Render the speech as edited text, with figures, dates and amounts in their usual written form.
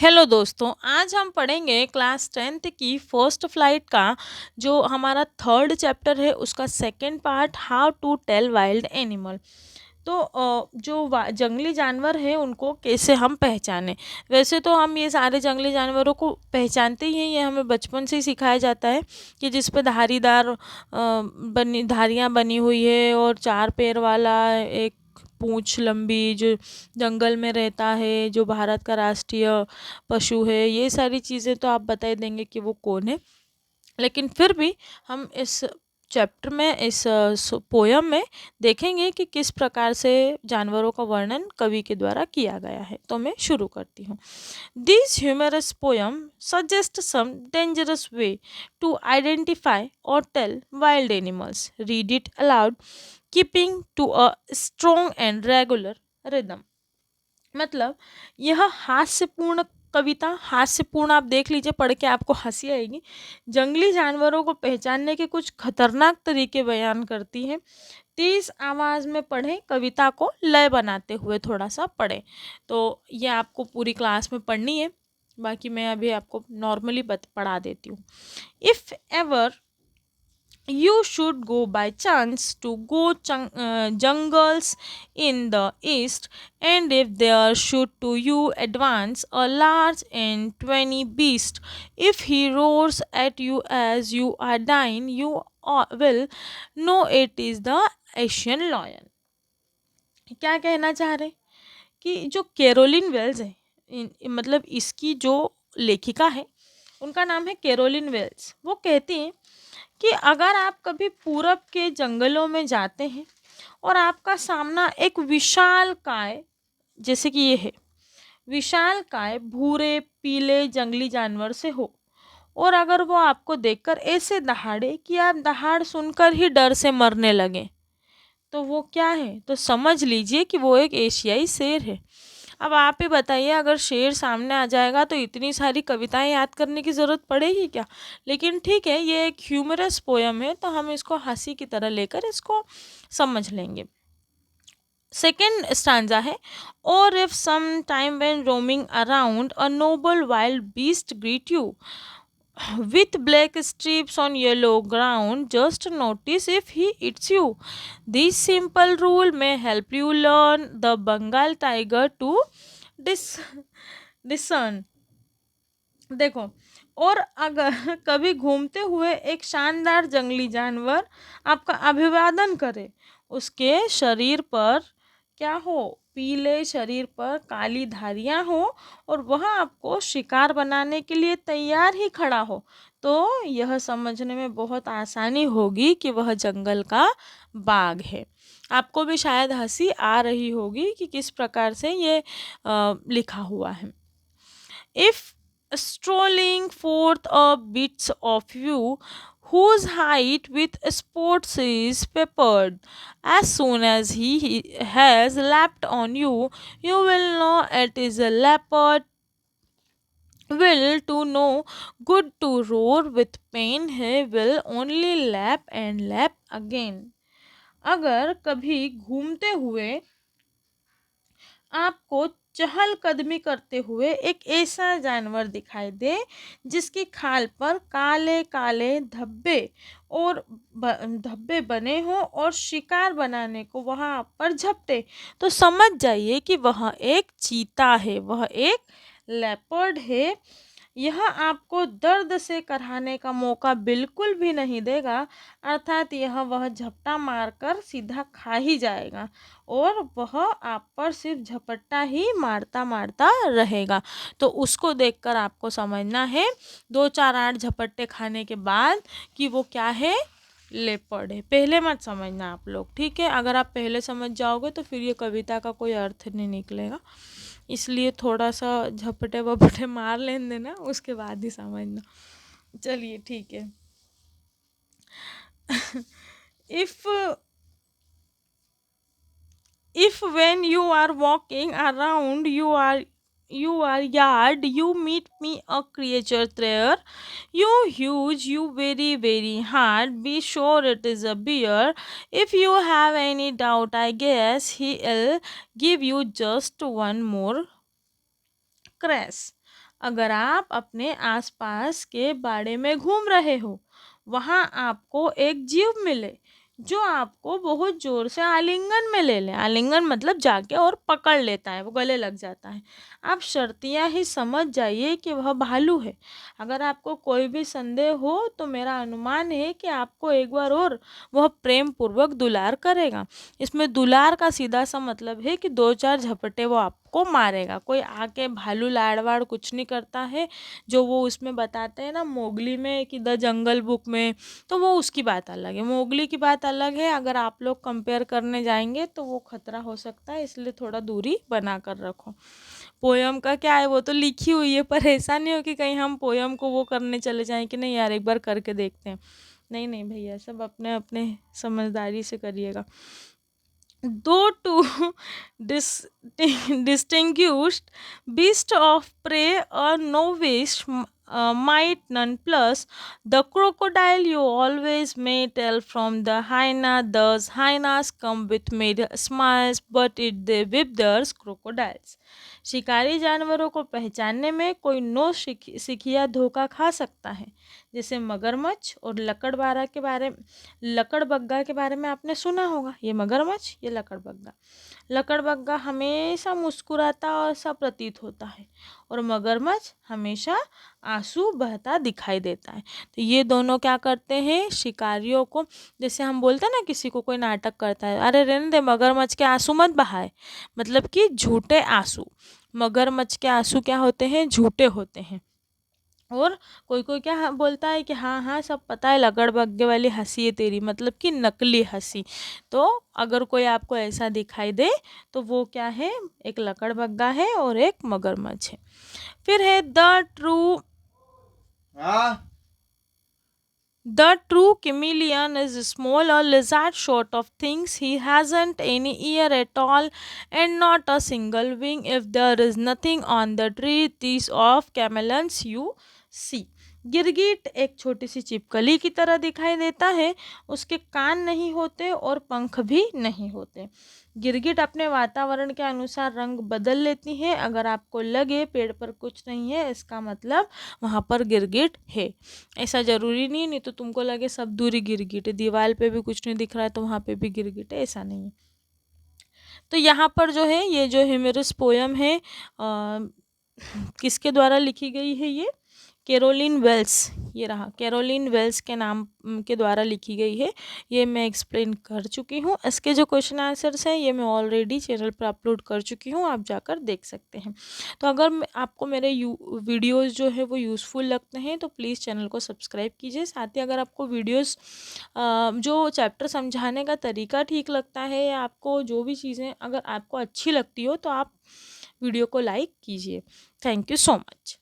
Hello दोस्तों, आज हम पढ़ेंगे क्लास 10th की फर्स्ट फ्लाइट का जो हमारा थर्ड चैप्टर है उसका second part, how to tell wild animal. तो जो जंगली जानवर हैं उनको कैसे हम पहचानें। वैसे तो हम ये सारे जंगली जानवरों को पहचानते ही हैं, ये हमें बचपन से ही सिखाया जाता है कि जिस पे धारीदार बनी धारियाँ बनी हुई है और चार पैर वाला एक पूंछ लंबी जो जंगल में रहता है, जो भारत का राष्ट्रीय पशु है, ये सारी चीज़ें तो आप बता ही देंगे कि वो कौन है। लेकिन फिर भी हम इस चैप्टर में इस पोयम में देखेंगे कि किस प्रकार से जानवरों का वर्णन कवि के द्वारा किया गया है। तो मैं शुरू करती हूँ। This humorous poem suggest some dangerous way to identify और tell wild animals. Read it aloud keeping to a strong and regular rhythm. मतलब यह हास्यपूर्ण कविता, हास्यपूर्ण आप देख लीजिए, पढ़ के आपको हंसी आएगी। जंगली जानवरों को पहचानने के कुछ खतरनाक तरीके बयान करती है। तेज आवाज़ में पढ़ें, कविता को लय बनाते हुए थोड़ा सा पढ़ें। तो ये आपको पूरी क्लास में पढ़नी है, बाकी मैं अभी आपको नॉर्मली पढ़ा देती हूँ। If ever you should go by chance to go jungles in the east, and if there should to you advance a large and twenty beast, if he roars at you as you are dying, you will know it is the Asian lion। क्या कहना चाह रहे कि जो Caroline Wales है, मतलब इसकी जो लेखिका है उनका नाम है कैरोलिन वेल्स। वो कहती हैं कि अगर आप कभी पूरब के जंगलों में जाते हैं और आपका सामना एक विशाल काय, जैसे कि ये है, विशाल काय भूरे पीले जंगली जानवर से हो, और अगर वो आपको देखकर ऐसे दहाड़े कि आप दहाड़ सुनकर ही डर से मरने लगे, तो वो क्या है, तो समझ लीजिए कि वो एक एशियाई शेर है। अब आप ही बताइए, अगर शेर सामने आ जाएगा तो इतनी सारी कविताएं याद करने की ज़रूरत पड़ेगी क्या। लेकिन ठीक है, ये एक ह्यूमरस पोयम है तो हम इसको हंसी की तरह लेकर इसको समझ लेंगे। सेकेंड स्टांजा है, और if some time when roaming around a noble wild beast greet you with black streaks on yellow ground, just notice if he eats you. This simple rule may help you learn the Bengal tiger to dis- discern। देखो, और अगर कभी घूमते हुए एक शानदार जंगली जानवर आपका अभिवादन करे, उसके शरीर पर क्या हो, पीले शरीर पर काली धारियां हो, और वह आपको शिकार बनाने के लिए तैयार ही खड़ा हो, तो यह समझने में बहुत आसानी होगी कि वह जंगल का बाघ है। आपको भी शायद हंसी आ रही होगी कि किस प्रकार से ये लिखा हुआ है। If strolling forth a bits of you whose height with sports is peppered, as soon as he has lapped on you, you will know it is a leopard। Will to know good to roar with pain, he will only lap and lap again। अगर कभी घूमते हुए आपको चहलकदमी करते हुए एक ऐसा जानवर दिखाई दे जिसकी खाल पर काले काले धब्बे और धब्बे बने हों और शिकार बनाने को वहां आप पर झपटे, तो समझ जाइए कि वह एक चीता है, वह एक लेपर्ड है। यह आपको दर्द से कराहने का मौका बिल्कुल भी नहीं देगा, अर्थात यह वह झपटा मारकर सीधा खा ही जाएगा, और वह आप पर सिर्फ झपट्टा ही मारता मारता रहेगा। तो उसको देखकर आपको समझना है 2 4 8 झपट्टे खाने के बाद कि वो क्या है, लेपर्ड है। पहले मत समझना आप लोग, ठीक है। अगर आप पहले समझ जाओगे तो फिर ये कविता का कोई अर्थ नहीं निकलेगा, इसलिए थोड़ा सा झपटे वपटे मार लेने देना, उसके बाद ही समझना। चलिए ठीक है। If if when you are walking around your yard you meet me a creature there, you huge, you very very hard, be sure it is a bear। If you have any doubt, I guess he'll give you just one more crash। अगर आप अपने आसपास के बाड़े में घूम रहे हो, वहाँ आपको एक जीव मिले जो आपको बहुत ज़ोर से आलिंगन में ले ले, आलिंगन मतलब जाके और पकड़ लेता है, वो गले लग जाता है, आप शर्तियाँ ही समझ जाइए कि वह भालू है। अगर आपको कोई भी संदेह हो तो मेरा अनुमान है कि आपको एक बार और वह प्रेम पूर्वक दुलार करेगा। इसमें दुलार का सीधा सा मतलब है कि 2-4 झपटे वो आपको मारेगा। कोई आके भालू लाड़-वाड़ कुछ नहीं करता है, जो वो उसमें बताते हैं ना मोगली में कि द जंगल बुक में, तो वो उसकी बात अलग है। मोगली की बात अलग है, अगर आप लोग कंपेयर करने जाएँगे तो वो खतरा हो सकता है, इसलिए थोड़ा दूरी बना कर रखो। पोयम का क्या है, वो तो लिखी हुई है, पर ऐसा नहीं हो कि कहीं हम पोयम को वो करने चले जाएँ कि नहीं यार एक बार करके देखते हैं। नहीं, नहीं भैया, सब अपने-अपने समझदारी से करिएगा। Though two dis- distinguished beasts of prey are novice might nonplus, the crocodile you always may tell from the hyena. Thus, hyenas come with made smiles, but it they whip their crocodiles. शिकारी जानवरों को पहचानने में कोई सिखिया धोखा खा सकता है, जैसे मगरमच्छ और लकड़बग्गा के बारे में आपने सुना होगा। ये मगरमच्छ, ये लकड़बग्गा। लकड़बग्गा हमेशा मुस्कुराता और सा प्रतीत होता है और मगरमच्छ हमेशा आंसू बहता दिखाई देता है। तो ये दोनों क्या करते हैं, शिकारियों को, जैसे हम बोलते हैं ना किसी को कोई नाटक करता है, अरे रहने दे मगरमच्छ के आंसू मत बहाए, मतलब कि झूठे आंसू। मगरमच्छ के आंसू क्या होते हैं, झूठे होते हैं। और कोई कोई क्या बोलता है कि हाँ हाँ सब पता है, लगड़बग्गे वाली हंसी है तेरी, मतलब कि नकली हंसी। तो अगर कोई आपको ऐसा दिखाई दे तो वो क्या है, एक लकड़बग्गा है और एक मगरमच्छ है। फिर है The true chameleon is a smaller lizard sort of things. He hasn't any ear at all and not a single wing. If there is nothing on the tree, these of chameleons you see. गिरगिट एक छोटी सी छिपकली की तरह दिखाई देता है, उसके कान नहीं होते और पंख भी नहीं होते। गिरगिट अपने वातावरण के अनुसार रंग बदल लेती है। अगर आपको लगे पेड़ पर कुछ नहीं है, इसका मतलब वहाँ पर गिरगिट है। ऐसा ज़रूरी नहीं तो तुमको लगे सब दूरी गिरगिट है, दीवार पे भी कुछ नहीं दिख रहा है तो वहाँ पे भी गिरगिट है, ऐसा नहीं है। तो यहाँ पर जो है ये जो ह्यूमेरस पोयम है किसके द्वारा लिखी गई है, ये कैरोलिन वेल्स, ये रहा कैरोलिन वेल्स के नाम के द्वारा लिखी गई है। ये मैं एक्सप्लेन कर चुकी हूँ। इसके जो क्वेश्चन आंसर्स हैं ये मैं ऑलरेडी चैनल पर अपलोड कर चुकी हूँ, आप जाकर देख सकते हैं। तो अगर आपको मेरे वीडियोस जो है वो यूज़फुल लगते हैं तो प्लीज़ चैनल को सब्सक्राइब कीजिए। साथ ही अगर आपको वीडियोस जो चैप्टर समझाने का तरीका ठीक लगता है या आपको जो भी चीज़ें अगर आपको अच्छी लगती हो तो आप वीडियो को लाइक कीजिए। Thank you so much.